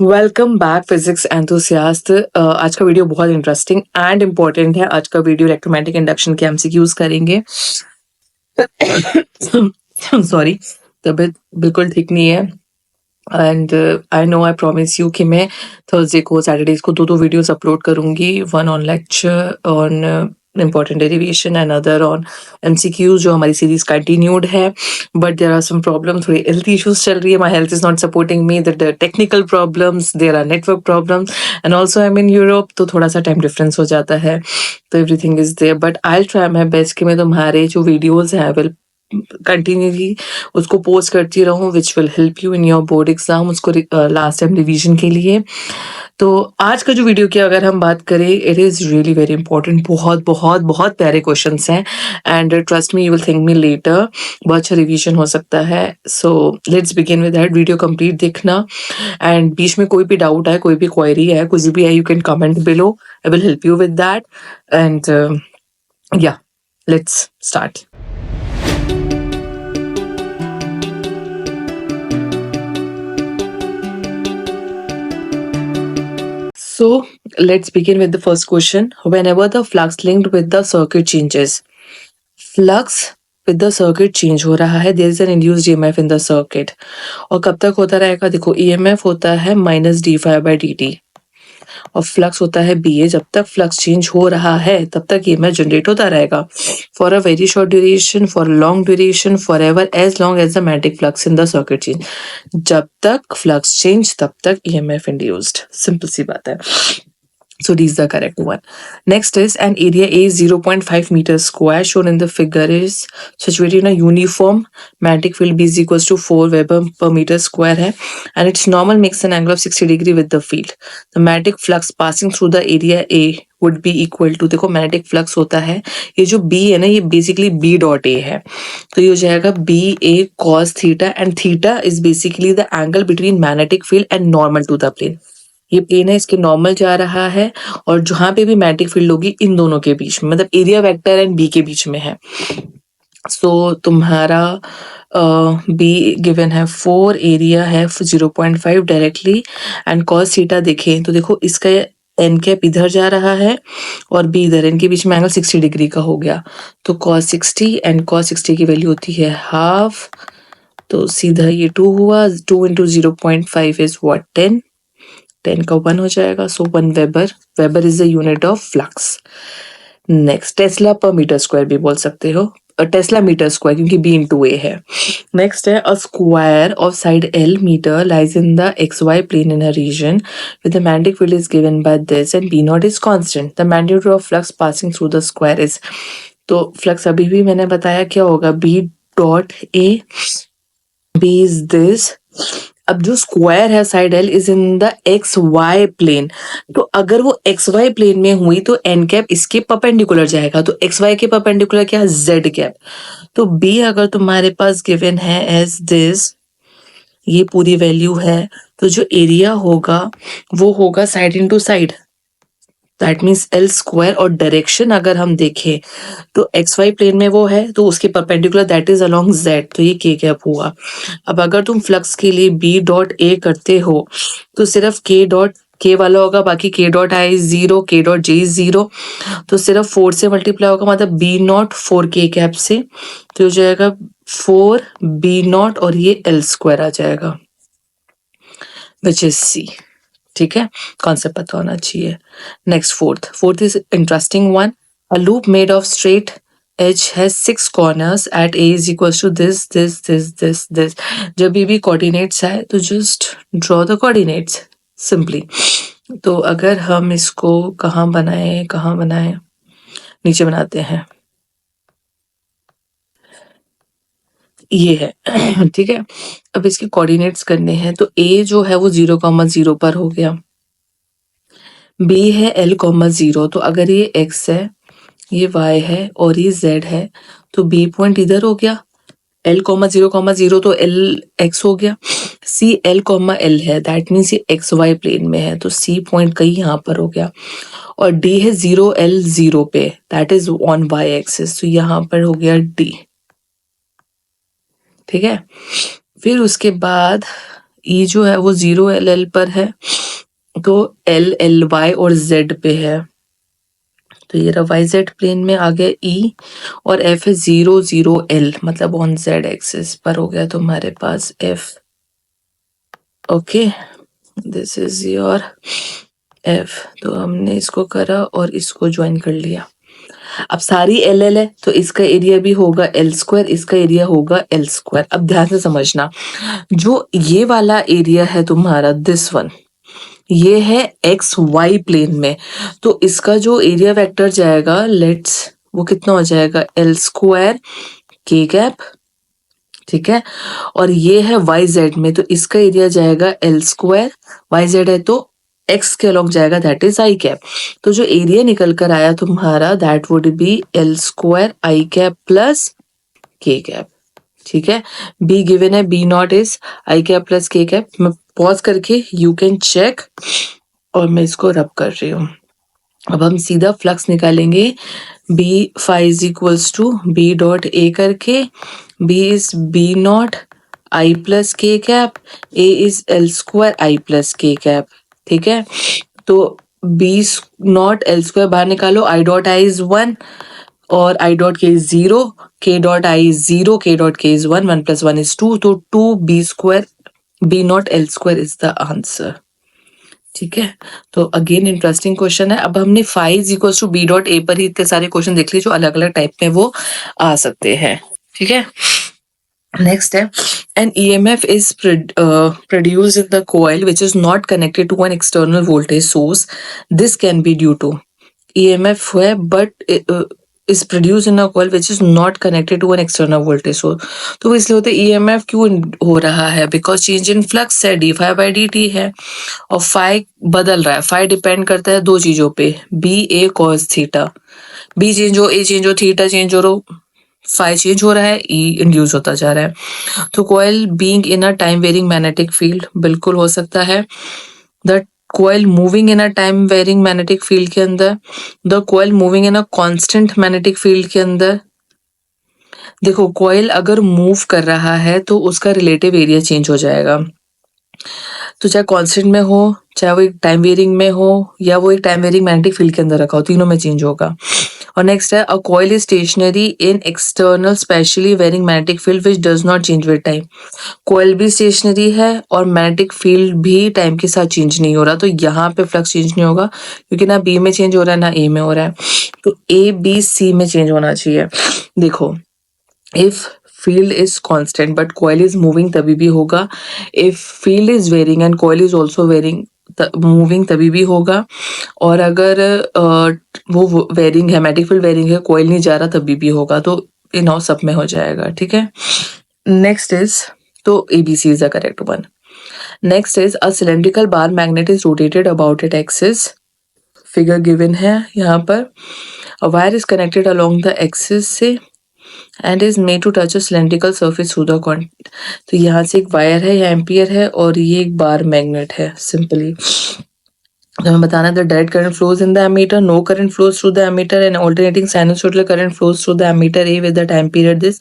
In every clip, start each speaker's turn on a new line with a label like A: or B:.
A: Welcome back physics enthusiast. आज का video बहुत इंटरेस्टिंग एंड इम्पोर्टेंट है। आज का वीडियो इलेक्ट्रोमैग्नेटिक इंडक्शन के एमसीक्यूज करेंगे। सॉरी, तबीयत बिल्कुल ठीक नहीं है and I know I promise you कि मैं थर्सडे को सैटरडेज को दो वीडियोस अपलोड करूंगी, one on lecture on important derivation and other on MCQs जो हमारी सीरीज कंटिन्यूड है, but there are some problems, थोड़ी हेल्थ इश्यूज चल रही है, my health is not supporting me, that technical problems, there are network problems and also I am in Europe, तो थोड़ा सा टाइम डिफरेंस हो जाता है, तो everything is there, but I will try my best कि मैं तुम्हारे जो वीडियोज हैं विल कंटिन्यूली उसको पोस्ट करती रहूं, which will help you in your board exam, उसको लास्ट टाइम रिवीजन के लिए। तो आज का जो वीडियो की अगर हम बात करें, it is really very important. बहुत बहुत बहुत प्यारे क्वेश्चंस हैं and trust me, you will think me later. बहुत अच्छा रिवीजन हो सकता है। So let's begin with that. Video complete देखना एंड बीच में कोई भी डाउट है, कोई भी क्वेरी है, कुछ भी है, you can comment below, I will help you with that and या let's start. So let's begin with the first question. Whenever the flux linked with the circuit changes, flux with the circuit change हो रहा है, there is an induced EMF in the circuit. और कब तक होता रहेगा? देखो, EMF होता है -d∅dt और फ्लक्स होता है BA। जब तक फ्लक्स चेंज हो रहा है तब तक EMF जनरेट होता रहेगा, for a very short duration, for long duration, forever, as long as the magnetic flux in the circuit change. जब तक फ्लक्स चेंज तब तक EMF इंड्यूस्ड। सिंपल सी बात है। So this is the correct one. Next is an area A 0.5 meters square shown in the figure is situated in a uniform magnetic field B is equals to 4 Weber per meter square है and its normal makes an angle of 60 degree with the field. The magnetic flux passing through the area A would be equal to, देखो magnetic flux होता है, ये जो B है ना, ये basically B dot A है, तो ये हो जाएगा BA cos theta and theta is basically the angle between magnetic field and normal to the plane. ये प्लेन है, इसके नॉर्मल जा रहा है और जहां पे भी मैग्नेटिक फील्ड होगी इन दोनों के बीच में, मतलब एरिया वेक्टर एंड बी के बीच में है। सो तुम्हारा बी गिवन है 4, एरिया है 0.5 डायरेक्टली एंड कॉस थीटा देखें तो देखो इसका एन कैप इधर जा रहा है और बी इधर, इनके बीच में एंगल 60 डिग्री का हो गया, तो cos 60 एंड cos 60 की वैल्यू होती है हाफ, तो सीधा ये 2 हुआ, 2 into 0.5 इज व्हाट 10 का 1 हो जाएगा, so 1 weber. Weber is the unit of flux. Next tesla पर मीटर स्क्वायर भी बोल सकते हो, टेस्ला मीटर स्क्वायर, क्योंकि B into A है। नेक्स्ट है a square of side L metre lies in the XY plane in a region with the magnetic field is given by this and B0 is constant. The magnitude of flux passing through the square is, तो flux अभी भी मैंने बताया क्या होगा, B dot A, B is this. अब जो square है side L is in the XY plane, तो अगर वो XY प्लेन में हुई तो एन कैप इसके परपेंडिकुलर जाएगा, तो XY के परपेंडिकुलर क्या है, Z कैप। तो B अगर तुम्हारे पास गिवन है एज दिस, ये पूरी वैल्यू है, तो जो एरिया होगा वो होगा side into side, that means L square, और डायरेक्शन अगर हम देखें तो XY प्लेन में वो है तो उसके perpendicular that is along Z, तो ये K कैप हुआ। अब अगर तुम फ्लक्स के लिए B डॉट A करते हो तो सिर्फ K डॉट K वाला होगा, बाकी K dot I is 0, K dot J is 0, तो सिर्फ 4 से मल्टीप्लाई होगा, मतलब B नॉट 4 K कैप से, तो हो जाएगा 4 B नॉट और ये L स्क्वायर आ जाएगा, विच इज C। ठीक है, कॉन्सेप्ट पता होना चाहिए। Next fourth is interesting one. A loop made of straight edge has 6 corners at A is equals to this। जब भी कोऑर्डिनेट्स आए तो just draw the coordinates simply. तो अगर हम इसको कहाँ बनाए, नीचे बनाते हैं, ये है ठीक है। अब इसके कोऑर्डिनेट्स करने हैं, तो A जो है वो 0,0 पर हो गया, B है L,0, तो अगर ये X है, ये Y है और ये Z है, तो B पॉइंट इधर हो गया, L,0,0 तो L X हो गया, C L,L है, दैट मीन्स ये XY प्लेन में है, तो C पॉइंट कहीं यहाँ पर हो गया, और D है 0L0 पे, that is on Y axis, तो यहाँ पर हो गया D। ठीक है, फिर उसके बाद ई जो है वो 0 LL पर है, तो L LY और Z पे है, तो ये रहा YZ प्लेन में आ गया E, और F है 0 0 L, मतलब ऑन Z एक्सिस पर हो गया तुम्हारे पास F। Okay, this is your F। तो हमने इसको करा और इसको ज्वाइन कर लिया। अब सारी LL है तो इसका एरिया भी होगा L², इसका एरिया होगा L²। अब ध्यान से समझना, जो ये वाला एरिया है तुम्हारा, दिस वन, ये है XY प्लेन में, तो इसका जो एरिया वेक्टर जाएगा, लेट्स वो कितना हो जाएगा, L² K कैप, ठीक है। और ये है YZ में, तो इसका एरिया जाएगा L², YZ है तो X के अलॉन्ग जाएगा, दैट इज I कैप। तो जो एरिया निकल कर आया तुम्हारा, that would be L² I cap plus K cap, ठीक है। B गिवन है, B0 is I cap plus K cap. मैं पॉज करके यू कैन चेक, और मैं इसको रब कर रही हूँ। अब हम सीधा फ्लक्स निकालेंगे, B phi is equals to B dot A करके, B is B0 I plus K cap, A is L² I plus K cap, ठीक है। तो B0 L² बाहर निकालो, I डॉट I is 1 और I dot K is 0, K dot I is 0, K dot K is 1, 1 plus 1 is 2, तो 2B² B0 L² is the answer, ठीक है। तो अगेन इंटरेस्टिंग क्वेश्चन है। अब हमने phi is equal to B dot A पर ही इतने सारे क्वेश्चन देख लिए जो अलग अलग टाइप में वो आ सकते हैं, ठीक है। नेक्स्ट है, an EMF is produced in the coil which is not connected to an external voltage source. This can be due to EMF है but is produced in a coil which is not connected to an external voltage source. तो वो इसलिए होता है EMF क्यों हो रहा है, बिकॉज चेंज इन फ्लक्स है, D phi by D T है, और फाई बदल रहा है। फाई डिपेंड करता है दो चीजों पे, B A cos theta, B change हो, ए चेंज हो, थीटा चेंज हो, फाई चेंज हो रहा है, ई इंड्यूस होता जा रहा है। तो coil being in a time varying magnetic field, बिल्कुल हो सकता है। The coil moving in a time varying magnetic field के अंदर, the coil moving in a constant magnetic field के अंदर। देखो, कॉइल अगर मूव कर रहा है तो उसका रिलेटिव एरिया चेंज हो जाएगा, तो चाहे कांस्टेंट में हो, चाहे वो एक टाइम वेरिंग में हो, या वो एक टाइम वेरिंग मैग्नेटिक फील्ड के अंदर रखा हो, तीनों में चेंज होगा। और नेक्स्ट है, a coil is stationary in external spatially varying magnetic field which does not change with time. Coil भी स्टेशनरी है और मैग्नेटिक फील्ड भी टाइम के साथ चेंज नहीं हो रहा, तो यहाँ पे फ्लक्स चेंज नहीं होगा, क्योंकि ना बी में चेंज हो रहा है ना ए में हो रहा है, तो ए बी सी में चेंज होना चाहिए। देखो, if field is constant but coil is moving तभी भी होगा, if field is varying and coil is also varying moving तभी भी होगा, और अगर वो वेरिंग है, मैग्नेटिक फील्ड वेरिंग है, कॉइल नहीं जा रहा तभी भी होगा, तो इन और सब में हो जाएगा, ठीक है। नेक्स्ट इज, तो ABC is the correct one. Next is, a cylindrical bar magnet is rotated about it axis, figure given है यहाँ पर। A wire is connected along the axis से and is made to touch a cylindrical surface through the contact. तो यहाँ से एक wire है, या एम्पियर है, और ये एक बार मैग्नेट है। सिंपली तो हमें बताना है, the direct current flows in the ammeter, no current flows through the ammeter, and alternating sinusoidal current flows through the ammeter A with the time period this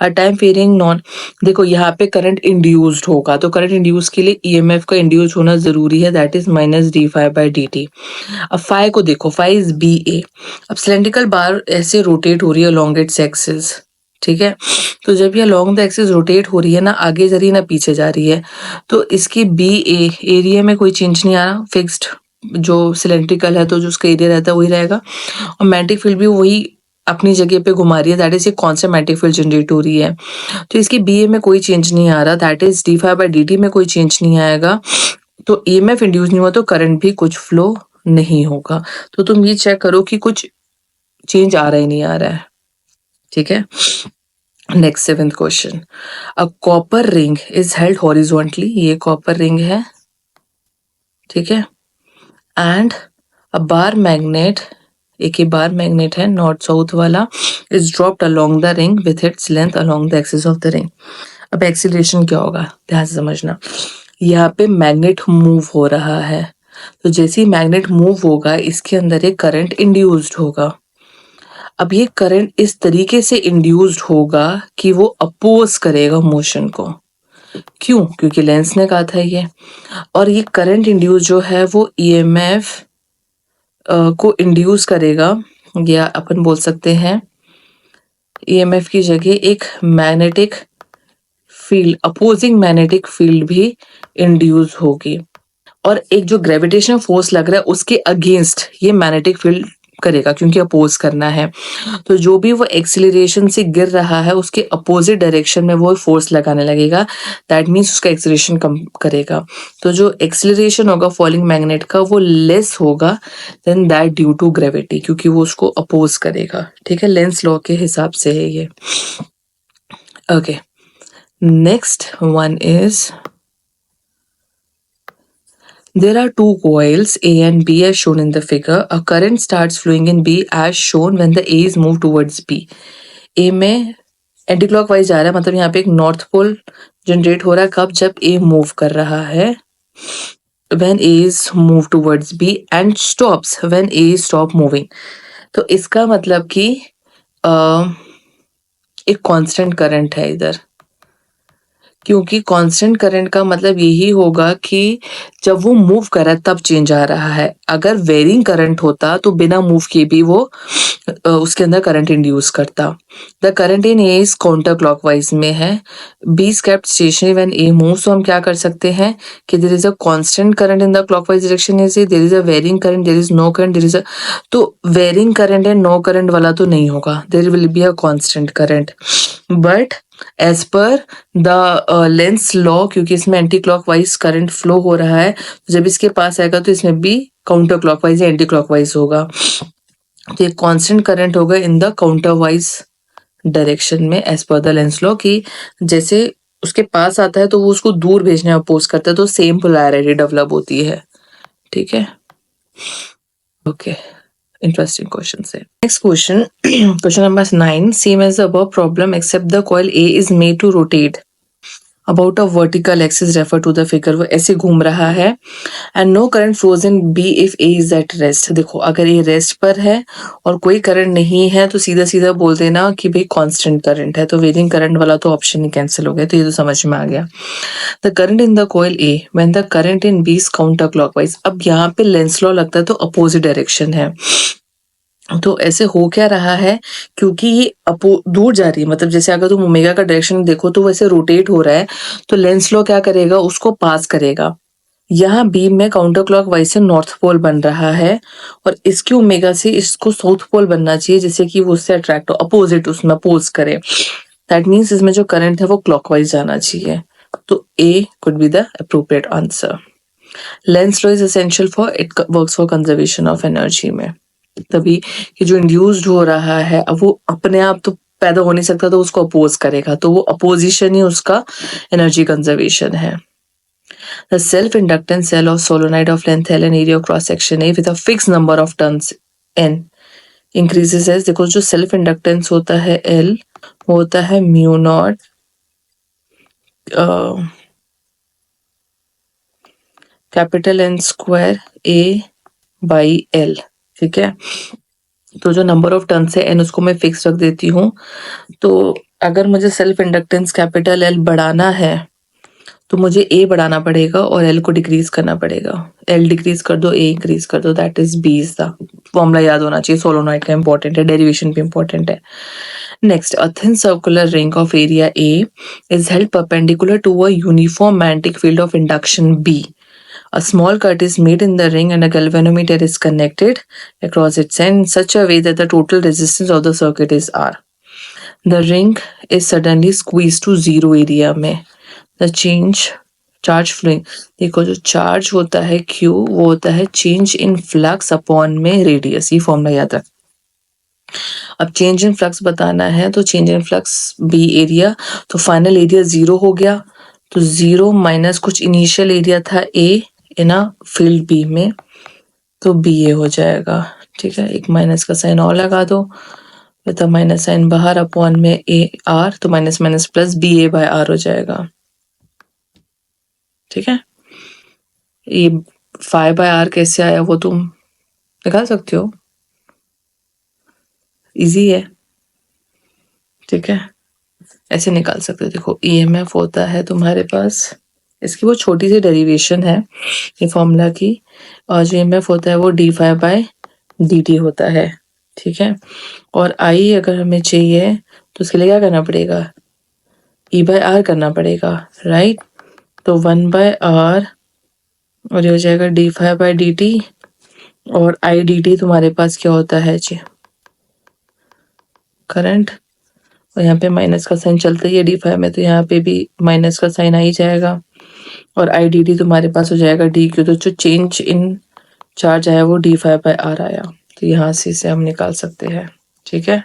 A: a time varying none. देखो, यहाँ पे current induced होगा, तो current induce के लिए EMF का induce होना जरूरी है, that is minus D phi by D T. अब फाई को देखो, फाई इज बी ए। अब सिलेंड्रिकल बार ऐसे रोटेट हो रही है अलॉन्ग इट्स एक्सिस, ठीक है। तो जब ये अलॉन्ग द एक्सिस रोटेट हो रही है, ना आगे जा रही है ना पीछे जा रही है, तो इसकी बी ए एरिया में कोई चेंज नहीं आ रहा, फिक्स्ड जो सिलेंड्रिकल है तो जो उसका एरिया रहता है वही रहेगा, और मैग्नेटिक फील्ड भी वही अपनी जगह पे घुमा रही है, that is a constant magnetic field generate हो रही है। तो इसकी BA में कोई चेंज नहीं आ रहा, that is D phi by D T में कोई चेंज नहीं आएगा, तो EMF इंड्यूस नहीं हुआ तो करंट भी कुछ फ्लो नहीं होगा। तो तुम ये चेक करो कि कुछ चेंज आ रहा ही नहीं आ रहा है, ठीक है। Next 7th question, a copper ring is held horizontally, ये कॉपर रिंग है, ठीक है, एंड अ बार मैग्नेट, एक ही बार मैग्नेट है नॉर्थ साउथ वाला, is dropped along the ring with its length along the axis of the ring. अब acceleration क्या होगा, ध्यान से समझना। यहाँ पे मैग्नेट मूव हो रहा है, तो जैसे ही मैग्नेट मूव होगा, इसके अंदर एक करंट इंड्यूस्ड होगा। अब ये करंट इस तरीके से इंड्यूस्ड होगा कि वो अपोज करेगा मोशन को, क्यों? क्योंकि लेंस ने कहा था ये। और ये करंट इंड्यूस जो है वो ईएमएफ को इंड्यूस करेगा, या अपन बोल सकते हैं ईएमएफ की जगह एक magnetic field, opposing magnetic field भी इंड्यूस होगी, और एक जो ग्रेविटेशनल फोर्स लग रहा है उसके अगेंस्ट ये मैग्नेटिक फील्ड करेगा, क्योंकि अपोज करना है। तो जो भी वो एक्सीलरेशन से गिर रहा है उसके अपोजिट डायरेक्शन में वो फोर्स लगाने लगेगा, दैट मीन्स उसका एक्सीलरेशन कम करेगा। तो जो एक्सीलरेशन होगा फॉलिंग मैग्नेट का वो लेस होगा then that due to gravity, क्योंकि वो उसको अपोज करेगा। ठीक है, लेंस लॉ के हिसाब से है ये। Okay, next one is there are two coils A and B as shown in the figure. A current starts flowing in B as shown when the A is moved towards B. A में anti clockwise जा रहा है, मतलब यहाँ पे एक north pole generate हो रहा है कब? जब A मूव कर रहा है, when A is moved towards B and stops when A is stop moving. तो इसका मतलब कि एक कांस्टेंट करंट है इधर, क्योंकि कांस्टेंट करंट का मतलब यही होगा कि जब वो मूव कर रहा है तब चेंज आ रहा है। अगर वेरिंग करंट होता तो बिना मूव किए भी वो उसके अंदर करंट इंड्यूस करता। The current in A is counter clockwise में है, B is kept stationary when A moves. तो हम क्या कर सकते हैं कि there is a constant current in the clockwise direction is there is a varying current, there is no current, there is a, तो varying current and no current वाला तो नहीं होगा, there will be a constant current. But as per the Lenz law, क्योंकि इसमें anti clockwise current flow हो रहा है, तो जब इसके पास आएगा तो इसमें भी काउंटर क्लॉकवाइज या एंटी क्लॉकवाइज होगा। तो ये कांस्टेंट करंट होगा in the counter wise direction में as per the Lenz law, कि जैसे उसके पास आता है तो वो उसको दूर भेजने अपोज करता है, तो सेम पोलैरिटी डेवलप होती है। ठीक है, ओके, interesting question से। Next question, question number 9, same as the above problem except the coil A is made to rotate about a vertical axis, refer to the figure। वो ऐसे घूम रहा है and no current flows in B if A is at rest। देखो, अगर ये rest पर है और कोई करंट नहीं है तो सीधा सीधा बोल देना कि भाई कांस्टेंट करंट है, तो वेरिंग करंट वाला तो ऑप्शन ही कैंसिल हो गया, तो ये तो समझ में आ गया। The current in the coil A when the current in B is counter clockwise. अब यहाँ पे लेंस लॉ लगता है तो अपोजिट डायरेक्शन है, तो ऐसे हो क्या रहा है, क्योंकि ये दूर जा रही है, मतलब जैसे अगर तुम ओमेगा का डायरेक्शन देखो तो वैसे रोटेट हो रहा है, तो लेंस लॉ क्या करेगा, उसको पास करेगा। यहाँ बीम में काउंटर क्लॉक वाइज से नॉर्थ पोल बन रहा है और इसके ओमेगा से इसको साउथ पोल बनना चाहिए, जिससे कि वो उससे अट्रैक्ट हो, अपोजिट उसमें अपोज करे। दैट मीन्स इसमें जो करंट है वो क्लॉकवाइज जाना चाहिए, तो ए could be the appropriate answer. Lenz law is essential for, it works for conservation of energy में। तभी कि जो इंड्यूस्ड हो रहा है अब वो अपने आप तो पैदा हो नहीं सकता, तो उसको अपोज करेगा, तो वो अपोजिशन ही उसका एनर्जी कंजर्वेशन है। The self-inductance cell of solenoid of length L and area of cross section A with a fixed number of turns N increases as, देखो जो सेल्फ इंडक्टेंस होता है L वो होता है mu naught capital N square A by L। ठीक है, तो जो नंबर ऑफ टर्न्स है N उसको मैं फिक्स रख देती हूँ। तो अगर मुझे सेल्फ इंडक्टेंस कैपिटल L बढ़ाना है तो मुझे A बढ़ाना पड़ेगा और L को डिक्रीज करना पड़ेगा। L डिक्रीज कर दो, A इंक्रीज कर दो, that is B is the formula याद होना चाहिए, सोलोनॉइड का इंपॉर्टेंट है, डेरिवेशन भी इंपॉर्टेंट है। Next, a thin circular ring of area A is held perpendicular to a uniform magnetic field of induction B. A small cut is made in the ring and a galvanometer is connected across its end in such a way that the total resistance of the circuit is R. The ring is suddenly squeezed to zero area में। The change charge flowing, देखो जो charge होता है Q वो होता है change in flux upon में radius, ये फॉर्मूला याद रख। अब चेंज इन फ्लक्स बताना है तो change in flux B area, तो फाइनल एरिया 0 हो गया, तो 0 माइनस कुछ इनिशियल एरिया था A in a field B में, तो BA हो जाएगा। ठीक है, एक माइनस का साइन और लगा दो, तो माइनस साइन बाहर अपॉन में AR, तो minus minus plus BA by R हो जाएगा। ठीक है, ये 5/R कैसे आया वो तुम निकाल सकते हो, इजी है। ठीक है, ऐसे निकाल सकते हो। देखो EMF होता है तुम्हारे पास, इसकी वो छोटी सी डेरिवेशन है ये फॉर्मूला की, और जो EMF होता है वो d∅dt होता है, ठीक है। और I अगर हमें चाहिए तो उसके लिए क्या करना पड़ेगा, E/R करना पड़ेगा, राइट। तो 1/R और ये हो जाएगा d∅dt, और I/dt तुम्हारे पास क्या होता है जी, करंट। और यहाँ पे माइनस का साइन चलता ही है d∅ में, तो यहाँ पे भी माइनस का साइन आ ही जाएगा। और I/dt तुम्हारे पास हो जाएगा dq, तो जो चेंज इन चार्ज आया वो d∅/R आया, तो यहाँ से इसे हम निकाल सकते हैं, ठीक है।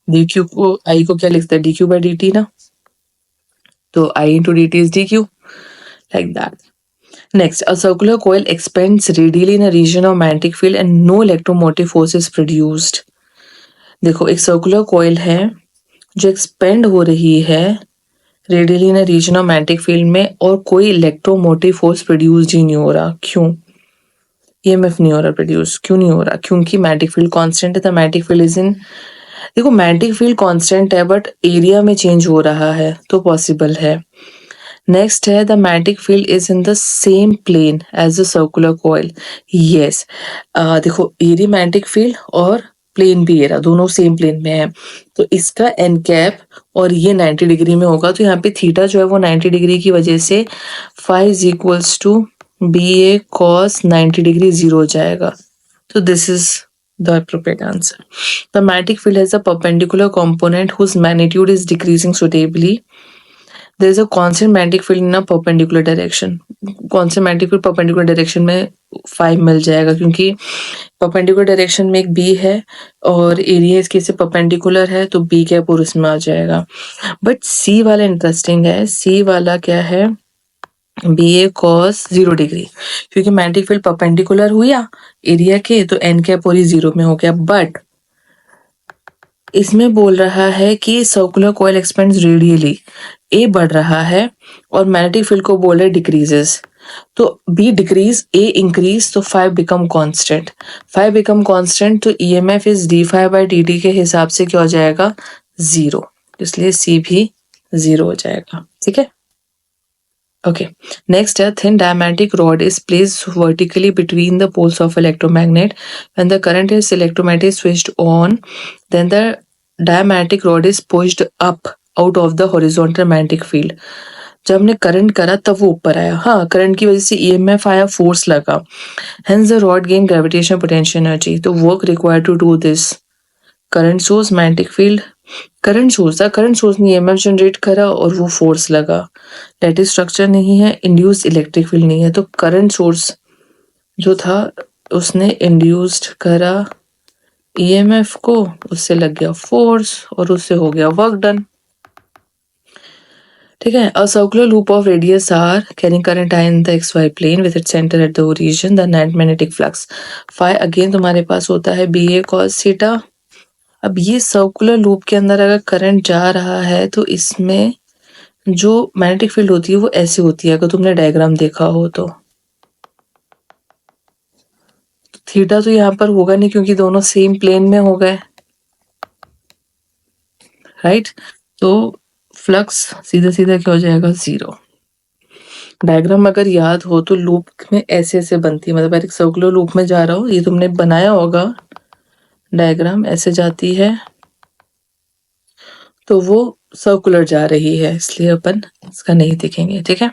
A: dq को, I को क्या लिखते हैं, dq/dt ना, तो I into dt is dq, like that. Next, a circular coil expands radially in a region of magnetic field and no electromotive force is produced. देखो एक सर्कुलर कॉइल है जो एक्सपेंड हो रही है radially in region of magnetic field में, और कोई इलेक्ट्रोमोटिव फोर्स प्रोड्यूस ही नहीं हो रहा। क्यों? EMF नहीं हो रहा प्रोड्यूस, क्यों नहीं हो रहा? क्योंकि मैग्नेटिक फील्ड कांस्टेंट है। The magnetic field is in, देखो मैग्नेटिक फील्ड कांस्टेंट है बट एरिया में चेंज हो रहा है, तो पॉसिबल है। नेक्स्ट है the magnetic field is in the same plane as the circular coil. Yes, देखो एरिया मैग्नेटिक फील्ड और प्लेन भी एरा दोनों सेम प्लेन में है, तो इसका एन कैप और ये 90 डिग्री में होगा, तो यहाँ पे थीटा जो है वो 90 डिग्री की वजह से phi is equals to BA cos 90 degree 0 हो जाएगा। तो this is the appropriate answer. The magnetic field has a perpendicular component whose magnitude is decreasing suitably. There is a constant magnetic field in a perpendicular direction. Constant magnetic field perpendicular direction में 5 मिल जाएगा, क्योंकि perpendicular direction में एक B है और area इसके से perpendicular है, तो B कैप और उसमें आ जाएगा। बट C वाला इंटरेस्टिंग है, C वाला क्या है, BA cos 0 डिग्री, क्योंकि मैग्नेटिक फील्ड परपेंडिकुलर हुआ एरिया के, तो एन कैप और 0 में हो गया। बट इसमें बोल रहा है कि सर्कुलर कॉइल एक्सपेंड्स रेडियली, ए बढ़ रहा है और मैग्नेटिक फील्ड को बोल रहे डिक्रीजेस, तो बी डिक्रीज ए इंक्रीज, तो 5 बिकम कांस्टेंट। 5 बिकम कांस्टेंट, तो EMF इज d∅/dt के हिसाब से क्या हो जाएगा, 0, इसलिए सी भी 0 हो जाएगा, ठीक है। Okay, next a thin diamagnetic rod is placed vertically between the poles of electromagnet. When the current is electromagnetic is switched on, then the diamagnetic rod is pushed up out of the horizontal magnetic field. जब हमने current करा तब वो ऊपर आया, हाँ current की वजह से EMF आया, फोर्स लगा, hence the rod gained gravitational potential energy. तो work required to do this, current source magnetic field, current source था, करंट सोर्स ने EMF जनरेट करा और वो फोर्स लगा। लैटिस स्ट्रक्चर नहीं है, इंड्यूस्ड इलेक्ट्रिक फील्ड नहीं है, तो करंट सोर्स जो था उसने इंड्यूस्ड करा EMF को, उससे लग गया फोर्स और उससे हो गया वर्क डन, ठीक है। A circular loop of radius r carrying current I in the XY plane with its centre at the origin, the net magnetic flux phi again तुम्हारे पास होता है BA cos थीटा। अब ये सर्कुलर लूप के अंदर अगर करंट जा रहा है तो इसमें जो मैग्नेटिक फील्ड होती है वो ऐसे होती है, अगर तुमने डायग्राम देखा हो तो। थीटा तो यहाँ पर होगा नहीं क्योंकि दोनों सेम प्लेन में हो गए, राइट। तो फ्लक्स सीधा सीधा क्या हो जाएगा, 0। डायग्राम अगर याद हो तो लूप में ऐसे ऐसे बनती है, मतलब एक सर्कुलर लूप में जा रहा हो, ये तुमने बनाया होगा डायग्राम, ऐसे जाती है तो वो सर्कुलर जा रही है, इसलिए अपन इसका नहीं दिखेंगे, ठीक है।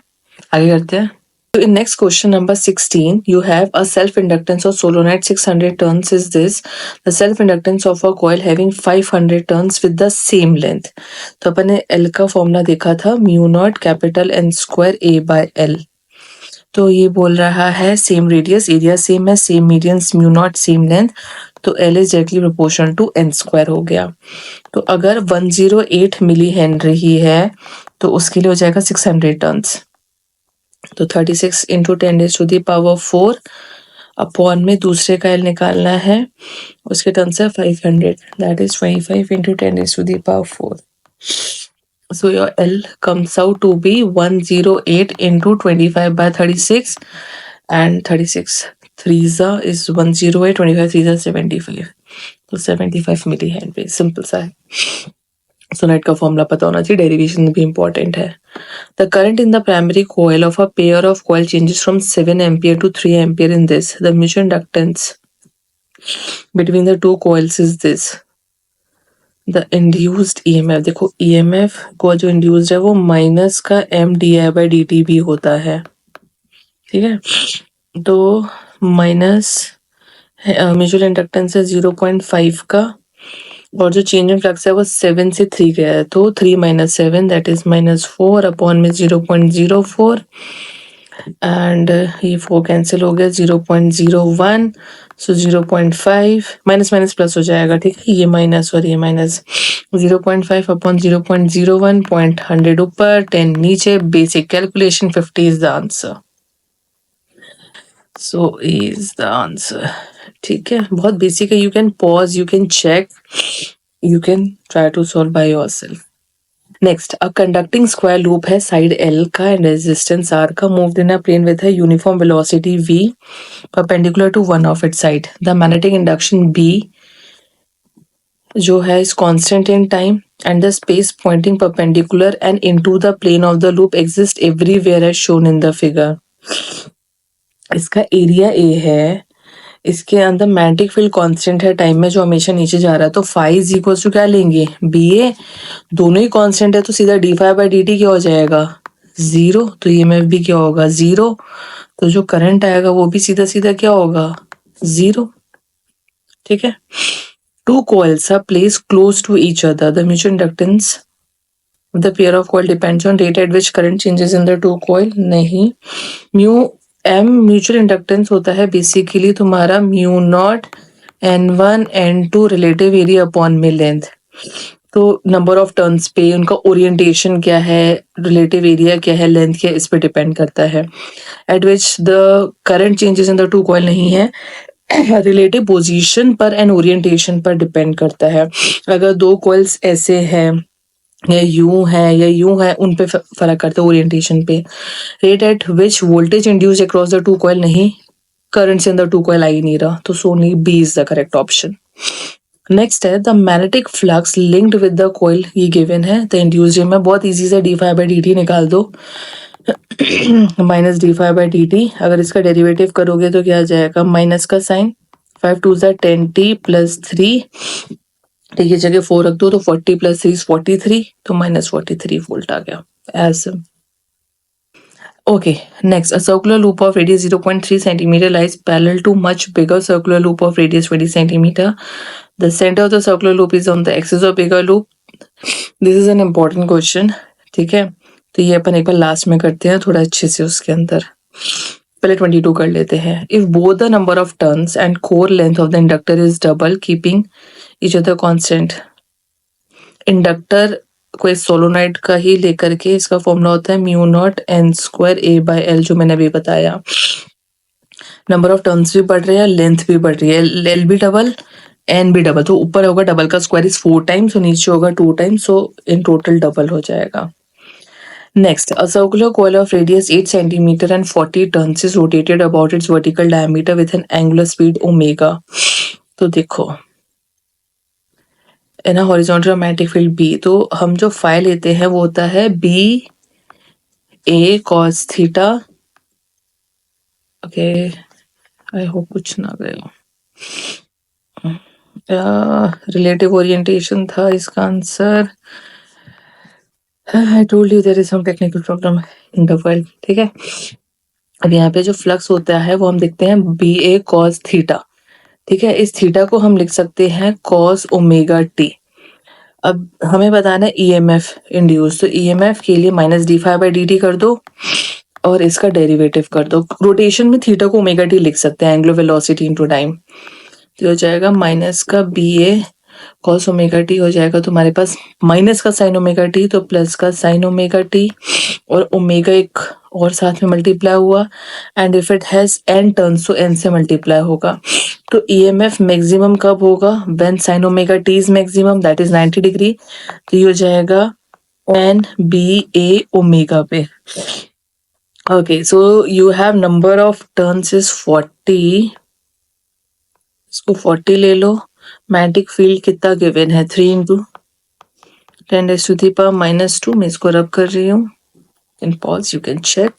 A: आगे करते हैं। So in next question number 16, you have a self-inductance of solenoid 600 turns is this. The self-inductance of a coil having 500 turns with the same length. तो अपन ने L का फॉर्मूला देखा था, mu naught capital N square A/L। तो ये बोल रहा है सेम रेडियस, एरिया सेम है, same mediums, mu naught same length, तो L is directly proportional to N square हो गया। तो अगर 108 मिली हेनरी ही है तो उसके लिए हो जाएगा 600 टर्न्स, तो 36 इंटू 10⁻⁴ अपॉन में दूसरे का L निकालना है, उसके टर्न्स है 500, that is 25 into 10⁻⁴। So your L comes out to be 108 into 25/36, and 36 3s is 108, 25 3s 75, तो 75 मिली हेनरी, सिंपल सा है। सो नेट का फॉर्मूला पता होना चाहिए, डेरिवेशन भी इंपॉर्टेंट है. The current in the primary coil of a pair of coil changes from 7 ampere to 3 ampere in this. The mutual inductance between the two coils is this. The induced EMF, देखो EMF को जो induced है वो minus का m/dt भी होता है. ठीक है, तो माइनस म्यूचुअल इंडक्टेंस है 0.5 का, और जो चेंज इन फ्लक्स है वो 7 से 3 गया है, तो 3 - 7 दैट इज -4 अपॉन में 0.04, एंड ये 4 कैंसिल हो गया, 0.01, सो 0.5 माइनस माइनस प्लस हो जाएगा. ठीक है, ये माइनस और ये माइनस, 0.5 अपॉन 0.01, 100 ऊपर 10 नीचे. Basic calculation 50 is the answer. So is the answer. ठीक है, बहुत बेसिक है. You can pause, you can check, you can try to solve by yourself. Next, a conducting square loop है side L का and resistance R का, moved in a plane with a uniform velocity V perpendicular to one of its side. The magnetic induction B जो है is constant in time and the space pointing perpendicular and into the plane of the loop exists everywhere as shown in the figure. इसका area A है, इसके अंदर magnetic field constant है time में जो हमेशा नीचे जा रहा है, तो फाई इज इक्वल टू क्या लेंगे, BA. दोनों ही कांस्टेंट है तो सीधा d∅/dt क्या हो जाएगा, 0. तो EMF भी क्या होगा, 0. तो जो करंट आएगा वो भी सीधा सीधा क्या होगा, 0. ठीक है. Two coils are placed close to each other. The mutual inductance the pair of coil depends on rate at which current changes in the two coil. नहीं, M म्यूचुअल इंडक्टेंस होता है बेसिकली तुम्हारा μ0 N1 N2 relative area upon में length. तो number of turns पे उनका orientation क्या है, रिलेटिव एरिया क्या है, लेंथ क्या है, इस पे डिपेंड करता है. Eight which the current changes in the two coil नहीं है, रिलेटिव पोजीशन पर एंड ओरिएंटेशन पर डिपेंड करता है. अगर दो कॉइल्स ऐसे हैं या यूं है या यूं है, उन पे फर्क करता है ओरिएंटेशन पे. Rate at which voltage induce across the two coil, नहीं, करंट से अंदर टू कॉइल आ ही नहीं रहा, तो so only B is the correct option. Next है the magnetic flux linked with the coil, ये गिवन है. द इंड्यूस्ड में बहुत इजी से d∅/dt निकाल दो, माइनस d∅/dt. अगर इसका डेरिवेटिव करोगे तो क्या आ जाएगा, माइनस का साइन, 5 2 10t प्लस 3, ठीक है, जगह 4 रख दो तो 40 प्लस 3 43, तो -43 वोल्ट आ गया. As okay, next, a circular loop of radius 0.3 centimeter lies parallel to much bigger circular loop of radius 20 centimeter. The center of the circular loop is on the axis of bigger loop. This is an important question. ठीक है, तो ये अपन एक बार last में करते हैं थोड़ा अच्छे से. उसके अंदर पहले 22 कर लेते हैं. If both the number of turns and core length of the inductor is double, keeping each other constant. Inductor कोई सोलोनाइड का ही लेकर के इसका फॉर्मूला होता है μ0 N²A/L, जो मैंने अभी बताया. नंबर ऑफ टर्न्स भी बढ़ रहे हैं, लेंथ भी बढ़ रही है, L भी डबल N भी डबल, तो ऊपर होगा डबल का स्क्वायर इज 4 टाइम्स, और नीचे होगा 2 times, so in total double हो जाएगा. Next, a circular coil of radius 8 centimetre and 40 turns is rotated about it's vertical diameter with N angular speed omega. तो देखो है ना, हॉरिजॉन्टल मैग्नेटिक फील्ड B, तो हम जो फाई लेते हैं वो होता है BA cos theta. Okay, I hope कुछ ना गए. रिलेटिव ओरिएंटेशन था इसका answer. I told you there is some technical problem in the world. ठीक है, अब यहाँ पे जो फ्लक्स होता है वो हम देखते हैं BA cos थीटा. ठीक है, इस थीटा को हम लिख सकते हैं cos ओमेगा t. अब हमें बताना है EMF इंड्यूस, तो EMF के लिए माइनस d∅/dt कर दो और इसका डेरिवेटिव कर दो. रोटेशन में थीटा को ओमेगा t लिख सकते हैं, एंगुलर वेलोसिटी इनटू टाइम. तो हो जाएगा माइनस का BA cos ओमेगा t हो जाएगा तुम्हारे पास माइनस का साइन ओमेगा t, तो प्लस का साइन ओमेगा t, और ओमेगा एक और साथ में मल्टीप्लाई हुआ, and if it has n turns तो n से मल्टीप्लाई होगा. तो EMF मैक्सिमम कब होगा, when sine omega t is maximum, that is 90 degree. तो ये हो जाएगा NBA ओमेगा पे. Okay, so you have number of turns is 40, इसको 40 ले लो. मैग्नेटिक फील्ड कितना गिवन है, 3 × 10⁻², मैं इसको रब कर रही हूँ. In pause, you can check.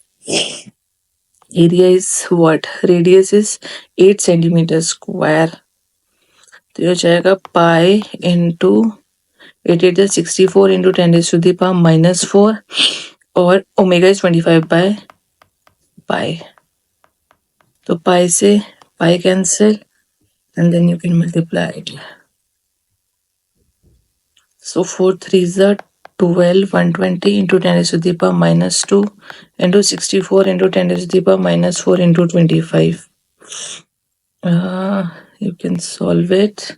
A: Area is what? Radius is 8 centimeter square. तो ये हो जाएगा पाई इंटू 8 × 8 = 64 इंटू 10⁻⁻4 और ओमेगा इज 25 बाय पाई. तो पाई से pi cancel and then you can multiply it. So 4 3s are 12, 120 into 10⁻² into 64 into 10⁻⁻4 into 25. You can solve it.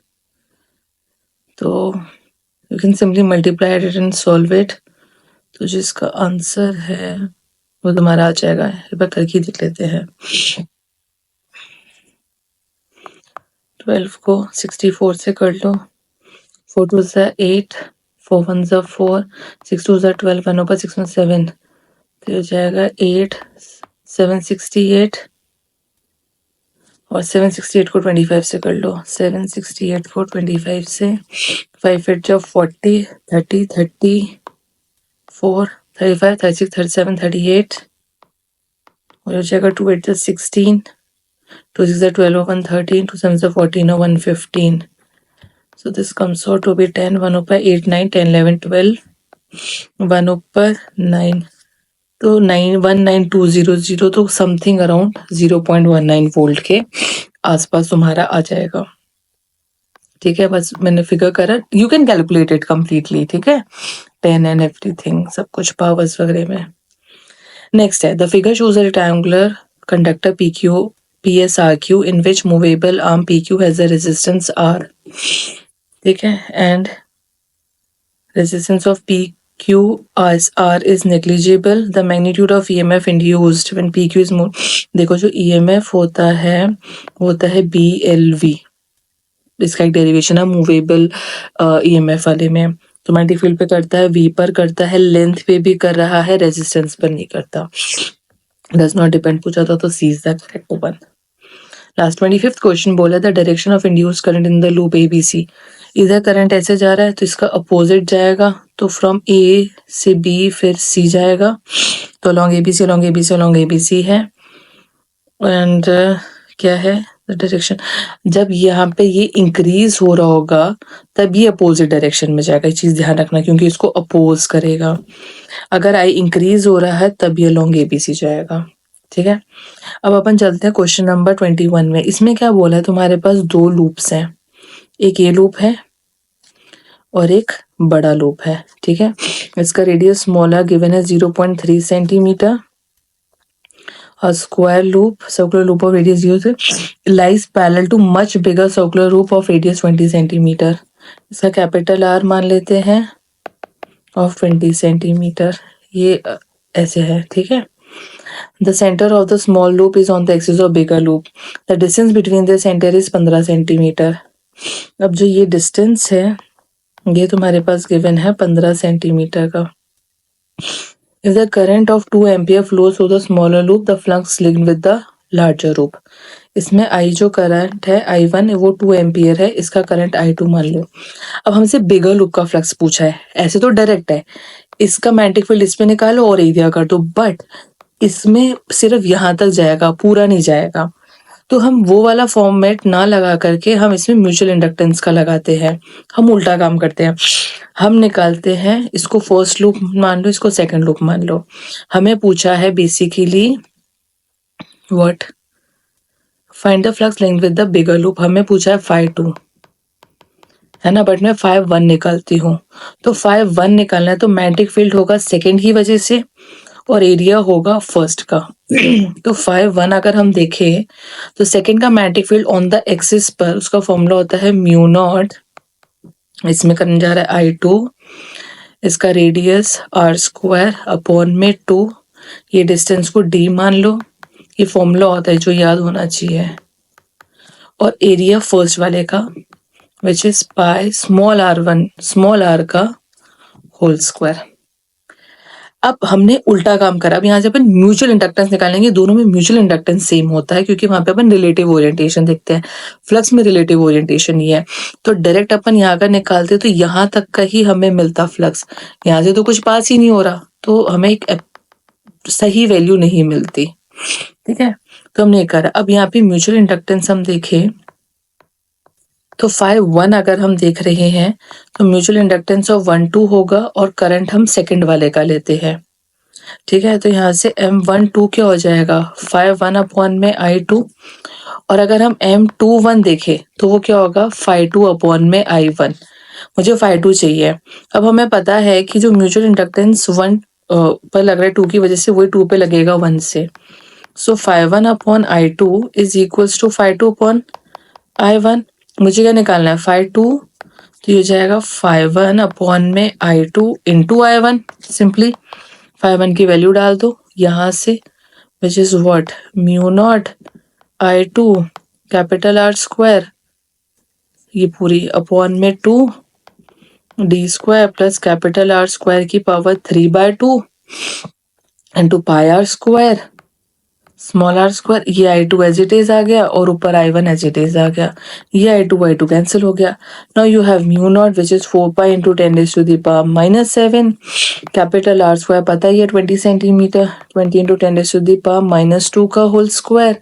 A: So you can simply multiply it and solve it. तो जिसका answer है वो तुम्हारा आ जाएगा. एक बार करके देख लेते हैं. 12 को 64 से कर लो. 4 2s are 8, 4 1s are 4, 6 2s are 12, 1 ऊपर 6 में 7. तो हो जाएगा 8 768 और 768 को 25 से कर लो. 768 को 25 से 5 8 जब 40 30 34 35 36 37 38 और हो जाएगा 2 8 16 2 6 12 1 13 2 7 14 और 1 15. So this comes out to be 10 1 ऊपर 8 9 10 11 12 1 ऊपर 9 तो 919200 तो समथिंग अराउंड 0.19 वोल्ट के आसपास तुम्हारा आ जाएगा. ठीक है, बस मैंने फिगर करा. You can calculate it completely. ठीक है, 10 एंड एवरीथिंग सब कुछ पावर्स वगैरह में. नेक्स्ट है the figure shows a rectangular conductor PSRQ in which movable arm PQ has a resistance R. ठीक है, and resistance of PQ as R is negligible. The magnitude of EMF induced when PQ is moved. देखो जो EMF होता है BLV. इसका एक derivation है movable EMF वाले में. तो मैग्नेटिक फील्ड पे करता है V पर करता है, लेंथ पे भी कर रहा है, रेजिस्टेंस पर नहीं करता. डज नॉट डिपेंड पूछा था तो C is the correct one. Last 25th question बोला था direction of induce current in the loop ABC. इधर करंट ऐसे जा रहा है तो इसका अपोजिट जाएगा. तो फ्रॉम A से B फिर C जाएगा. तो अलॉन्ग ABC है. एंड क्या है डायरेक्शन. जब यहाँ पे ये इंक्रीज हो रहा होगा तब ये अपोजिट डायरेक्शन में जाएगा. ये चीज ध्यान रखना क्योंकि इसको अपोज करेगा. अगर I इंक्रीज हो रहा है तब ये अलॉन्ग ABC जाएगा. ठीक है, अब अपन चलते हैं क्वेश्चन नंबर 21 में. इसमें क्या बोला है, तुम्हारे पास दो लूप्स हैं. एक ये लूप है और एक बड़ा लूप है. ठीक है, इसका रेडियस स्मॉल है गिवन है 0.3 centimetre. A square loop, circular loop of radius 0 lies parallel to much bigger circular loop of radius 20 centimetre. इसका कैपिटल R मान लेते हैं ऑफ 20 सेंटीमीटर. ये ऐसे है. ठीक है, The center of the small loop is on the axis of bigger loop. The distance between the center is 15 centimetre. अब जो ये डिस्टेंस है ये तुम्हारे पास गिवन है 15 सेंटीमीटर का. If the current of 2 ampere flows through the smaller loop, the flux linked with the larger loop. इसमें I जो करंट है I1 वो 2 एम्पियर है. इसका करंट I2 मान लो. अब हमसे बिगर लूप का फ्लक्स पूछा है. ऐसे तो डायरेक्ट है, इसका मैग्नेटिक फील्ड इसमें निकालो और एरिया कर दो. बट इसमें सिर्फ यहाँ तक जाएगा, पूरा नहीं जाएगा. तो हम वो वाला फॉर्मेट ना लगा करके हम इसमें म्यूचुअल इंडक्टेंस का लगाते हैं. हम उल्टा काम करते हैं. हम निकालते हैं इसको फर्स्ट लूप मान लो, इसको सेकंड लूप मान लो. हमें पूछा है basically what, find the flux linked with the bigger loop. हमें पूछा है phi2 है ना, बट मैं phi1 निकालती हूँ. तो phi1 निकालना है तो मैग्नेटिक फील्ड होगा सेकंड की वजह से और एरिया होगा फर्स्ट का. तो phi1 अगर हम देखें तो सेकंड का magnetic field on the axis पर उसका फॉर्मूला होता है म्यू नॉट. इसमें करने जा रहा है I2. इसका रेडियस R² अपॉन में 2. ये डिस्टेंस को D मान लो. ये फॉर्मूला होता है जो याद होना चाहिए. और एरिया फर्स्ट वाले का which is pi small r1 small r का होल स्क्वायर. अब हमने उल्टा काम करा। अब यहाँ से अपन म्यूचुअल इंडक्टेंस निकालेंगे। दोनों में म्यूचुअल इंडक्टेंस सेम होता है क्योंकि वहां पे अपन रिलेटिव ओरिएंटेशन देखते हैं। फ्लक्स में रिलेटिव ओरिएंटेशन ही है, तो डायरेक्ट अपन यहाँ का निकालते तो यहाँ तक का ही हमें मिलता फ्लक्स। यहाँ से तो कुछ पास ही नहीं हो रहा, तो हमें एक सही वैल्यू नहीं मिलती। ठीक है, तो हमने करा। अब यहाँ पे म्यूचुअल इंडक्टेंस हम देखें तो 5-1 अगर हम देख रहे हैं तो म्यूचुअल इंडक्टेंस ऑफ 1-2 होगा और करंट हम सेकंड वाले का लेते हैं। ठीक है, तो यहाँ से M12 क्या हो जाएगा 5-1 अपॉन में I2, और अगर हम M21 देखें तो वो क्या होगा 5-2 अपॉन में I1। मुझे 5-2 चाहिए। अब हमें पता है कि जो म्यूचुअल इंडक्टेंस 1 पर लग रहा है 2 की वजह से, वही 2 पे लगेगा 1 से। So 5-1 upon I2 is equals to 5-2 upon I1। मुझे क्या निकालना है 5-2, तो ये हो जाएगा 5-1 अपॉन में I2 इंटू I1। सिंपली 5-1 की वैल्यू डाल दो यहाँ से, which is what mu naught I2 capital R square, ये पूरी अपॉन में 2 D square plus capital R square की power 3/2 into pi R square small r square. ये I2 एज इट इज आ गया और ऊपर I1 एज इट इज आ गया। ये I2 कैंसिल हो गया। Now you have mu not which is 4 pi into 10⁻⁻⁷ capital R square पता ही है 20 सेंटीमीटर, 20 इंटू 10⁻⁻2 का होल स्क्वायर।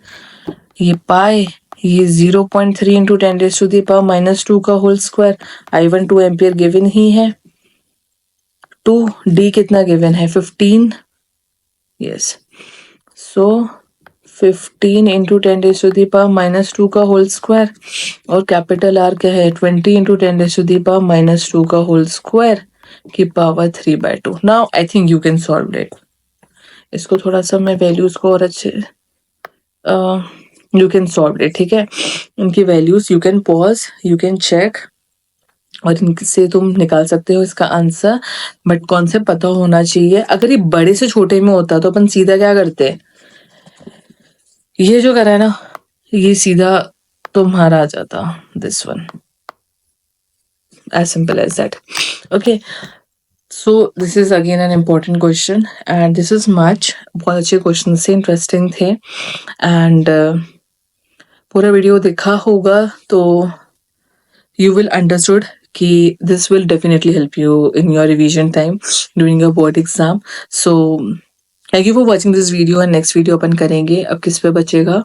A: ये पाई, ये 0.3 इंटू 10⁻⁻2 का whole square. I1 2 ampere given ही है। 2D कितना गिवन है 15। यस, सो 15 इंटू 10⁻⁻2 का होल स्क्वायर और कैपिटल R क्या है 20 इंटू 10⁻⁻2 का होल स्क्वायर की power 3/2। Now I think you can solve it. इसको थोड़ा सा मैं वैल्यूज को और अच्छे यू कैन सॉल्व इट। ठीक है, इनकी values you can pause, you can check और इनसे तुम निकाल सकते हो इसका आंसर, बट कॉन्सेप्ट पता होना चाहिए। अगर ये बड़े से छोटे में होता तो अपन सीधा क्या करते, ये जो करा है ना, ये सीधा तुम्हारा आ जाता, this one, as simple as that. Okay, so this is again an important question and this is much, बहुत अच्छे क्वेश्चन से, इंटरेस्टिंग थे एंड पूरा वीडियो देखा होगा तो you will understood कि this will definitely help you in your revision time during your board exam. So thank you for watching this video and next video अपन करेंगे अब किस पे बचेगा,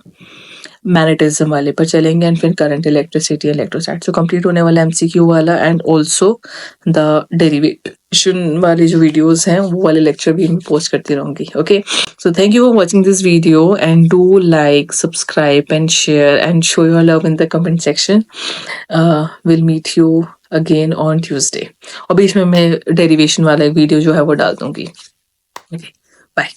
A: मैग्नेटिज्म वाले पर चलेंगे एंड फिर करंट, इलेक्ट्रिसिटी, इलेक्ट्रोस्टैट। सो कंप्लीट होने वाला MCQ वाला एंड ऑल्सो द डेरिवेशन वाली जो वीडियोस हैं वो वाले लेक्चर भी मैं पोस्ट करती रहूँगी। Okay, so thank you for watching this video and do like, subscribe and share and show your love in the comment section. Will meet you again on Tuesday और बीच में मैं डेरिवेशन वाला एक वीडियो जो है वो डाल दूंगी। Okay, bye.